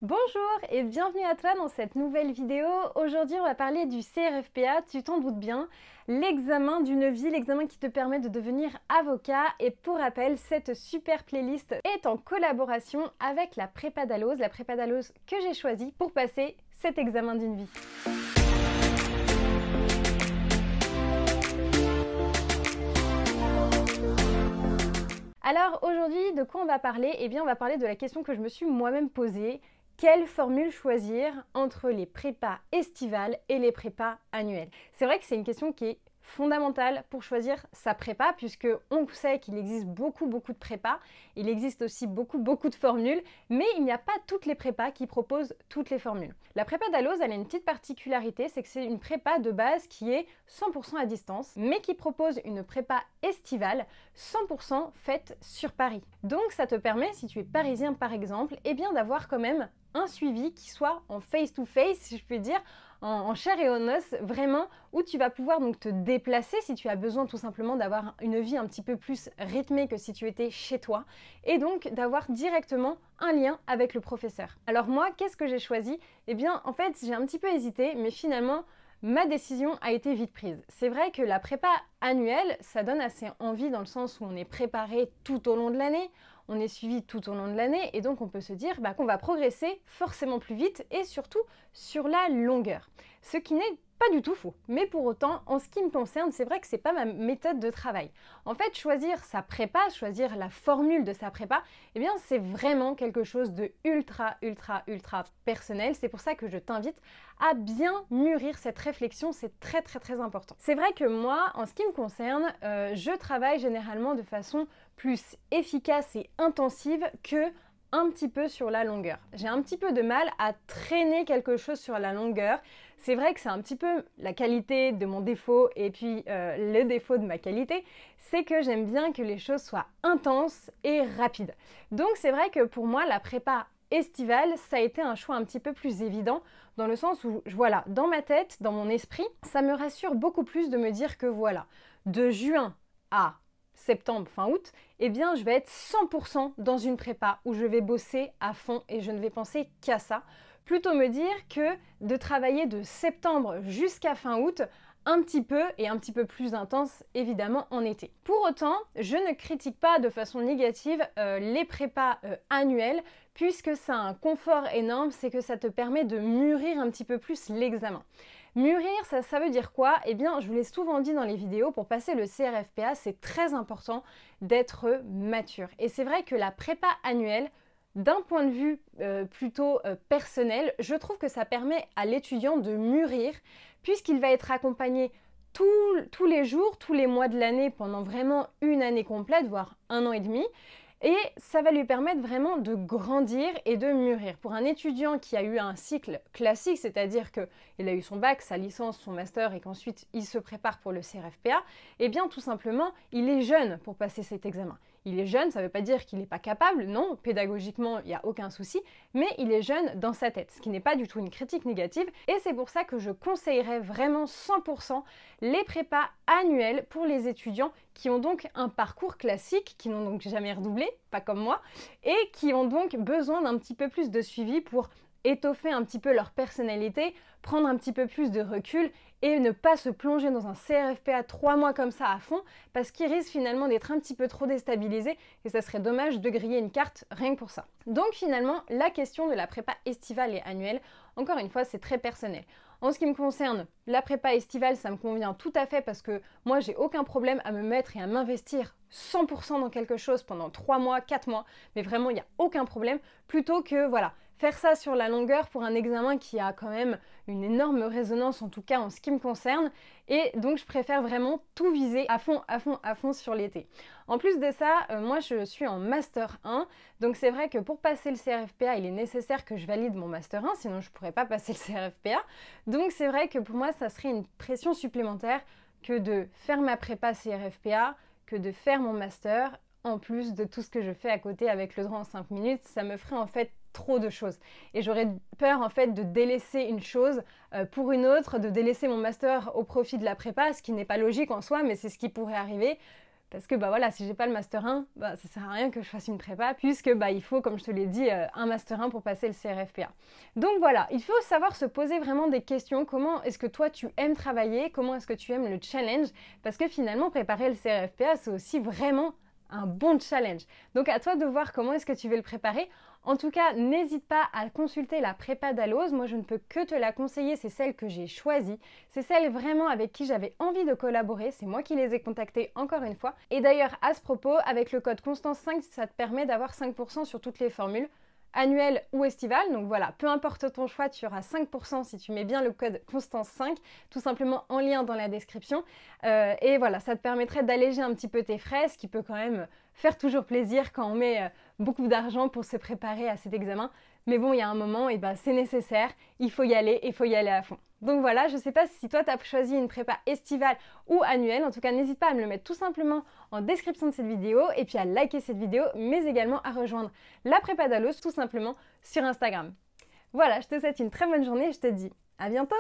Bonjour et bienvenue à toi dans cette nouvelle vidéo. Aujourd'hui on va parler du CRFPA, tu t'en doutes bien, l'examen d'une vie, l'examen qui te permet de devenir avocat. Et pour rappel, cette super playlist est en collaboration avec la prépa Dalloz, que j'ai choisie pour passer cet examen d'une vie. Alors aujourd'hui, de quoi on va parler? Eh bien on va parler de la question que je me suis moi-même posée. Quelle formule choisir entre les prépas estivales et les prépas annuelles? C'est vrai que c'est une question qui est fondamentale pour choisir sa prépa, puisque on sait qu'il existe beaucoup de prépas, il existe aussi beaucoup de formules, mais il n'y a pas toutes les prépas qui proposent toutes les formules. La prépa Dalloz, elle a une petite particularité, c'est que c'est une prépa de base qui est 100% à distance, mais qui propose une prépa estivale 100% faite sur Paris. Donc ça te permet, si tu es parisien par exemple, eh bien d'avoir quand même un suivi qui soit en face-to-face, si je puis dire, en chair et en os, vraiment, où tu vas pouvoir donc te déplacer si tu as besoin tout simplement d'avoir une vie un petit peu plus rythmée que si tu étais chez toi, et donc d'avoir directement un lien avec le professeur. Alors moi, qu'est-ce que j'ai choisi? Eh bien, en fait, j'ai un petit peu hésité, mais finalement, ma décision a été vite prise. C'est vrai que la prépa annuelle, ça donne assez envie dans le sens où on est préparé tout au long de l'année, on est suivi tout au long de l'année et donc on peut se dire qu'on va progresser forcément plus vite et surtout sur la longueur. Ce qui n'est pas du tout faux. Mais pour autant, en ce qui me concerne, c'est vrai que c'est pas ma méthode de travail. En fait, choisir sa prépa, choisir la formule de sa prépa, eh bien c'est vraiment quelque chose de ultra personnel. C'est pour ça que je t'invite à bien mûrir cette réflexion, c'est très important. C'est vrai que moi, en ce qui me concerne, je travaille généralement de façon plus efficace et intensive que un petit peu sur la longueur. J'ai un petit peu de mal à traîner quelque chose sur la longueur. C'est vrai que c'est un petit peu la qualité de mon défaut et puis le défaut de ma qualité, c'est que j'aime bien que les choses soient intenses et rapides. Donc c'est vrai que pour moi, la prépa estivale, ça a été un choix un petit peu plus évident dans le sens où, voilà, dans ma tête, dans mon esprit, ça me rassure beaucoup plus de me dire que voilà, de juin à septembre, fin août, eh bien je vais être 100% dans une prépa où je vais bosser à fond et je ne vais penser qu'à ça. Plutôt me dire que de travailler de septembre jusqu'à fin août, un petit peu et un petit peu plus intense évidemment en été. Pour autant, je ne critique pas de façon négative les prépas annuelles puisque ça a un confort énorme, c'est que ça te permet de mûrir un petit peu plus l'examen. Mûrir, ça veut dire quoi? Eh bien, je vous l'ai souvent dit dans les vidéos, pour passer le CRFPA, c'est très important d'être mature. Et c'est vrai que la prépa annuelle, d'un point de vue plutôt personnel, je trouve que ça permet à l'étudiant de mûrir, puisqu'il va être accompagné tous les jours, tous les mois de l'année, pendant vraiment une année complète, voire un an et demi. Et ça va lui permettre vraiment de grandir et de mûrir. Pour un étudiant qui a eu un cycle classique, c'est-à-dire qu'il a eu son bac, sa licence, son master et qu'ensuite il se prépare pour le CRFPA, eh bien tout simplement, il est jeune pour passer cet examen. Il est jeune, ça ne veut pas dire qu'il n'est pas capable, non, pédagogiquement, il n'y a aucun souci, mais il est jeune dans sa tête, ce qui n'est pas du tout une critique négative. Et c'est pour ça que je conseillerais vraiment 100% les prépas annuelles pour les étudiants qui ont donc un parcours classique, qui n'ont donc jamais redoublé, pas comme moi, et qui ont donc besoin d'un petit peu plus de suivi pour étoffer un petit peu leur personnalité, prendre un petit peu plus de recul et ne pas se plonger dans un CRFPA 3 mois comme ça à fond parce qu'ils risquent finalement d'être un petit peu trop déstabilisés et ça serait dommage de griller une carte rien que pour ça. Donc finalement, la question de la prépa estivale et annuelle, encore une fois, c'est très personnel. En ce qui me concerne, la prépa estivale, ça me convient tout à fait parce que moi, j'ai aucun problème à me mettre et à m'investir 100% dans quelque chose pendant 3 mois, 4 mois, mais vraiment, il n'y a aucun problème, plutôt que, voilà, faire ça sur la longueur pour un examen qui a quand même une énorme résonance, en tout cas en ce qui me concerne, et donc je préfère vraiment tout viser à fond sur l'été. En plus de ça, moi je suis en Master 1, donc c'est vrai que pour passer le CRFPA, il est nécessaire que je valide mon Master 1, sinon je ne pourrais pas passer le CRFPA. Donc c'est vrai que pour moi, ça serait une pression supplémentaire que de faire ma prépa CRFPA, que de faire mon Master, en plus de tout ce que je fais à côté avec le droit en 5 minutes, ça me ferait en fait trop de choses. Et j'aurais peur en fait de délaisser une chose pour une autre, de délaisser mon master au profit de la prépa, ce qui n'est pas logique en soi, mais c'est ce qui pourrait arriver. Parce que bah voilà, si j'ai pas le Master 1, bah ça sert à rien que je fasse une prépa, puisque bah il faut, comme je te l'ai dit, un Master 1 pour passer le CRFPA. Donc voilà, il faut savoir se poser vraiment des questions. Comment est-ce que toi tu aimes travailler? Comment est-ce que tu aimes le challenge? Parce que finalement, préparer le CRFPA, c'est aussi vraiment un bon challenge. Donc à toi de voir comment est-ce que tu veux le préparer. En tout cas, n'hésite pas à consulter la prépa Dalloz. Moi, je ne peux que te la conseiller. C'est celle que j'ai choisie. C'est celle vraiment avec qui j'avais envie de collaborer. C'est moi qui les ai contactés encore une fois. Et d'ailleurs, à ce propos, avec le code Constance5, ça te permet d'avoir 5% sur toutes les formules, annuel ou estival. Donc voilà, peu importe ton choix, tu auras 5% si tu mets bien le code Constance5, tout simplement en lien dans la description. Et voilà, ça te permettrait d'alléger un petit peu tes frais, ce qui peut quand même faire toujours plaisir quand on met beaucoup d'argent pour se préparer à cet examen. Mais bon, il y a un moment, et ben, c'est nécessaire, il faut y aller et il faut y aller à fond. Donc voilà, je ne sais pas si toi tu as choisi une prépa estivale ou annuelle, en tout cas n'hésite pas à me le mettre tout simplement en description de cette vidéo et puis à liker cette vidéo, mais également à rejoindre la prépa Dalloz tout simplement sur Instagram. Voilà, je te souhaite une très bonne journée et je te dis à bientôt!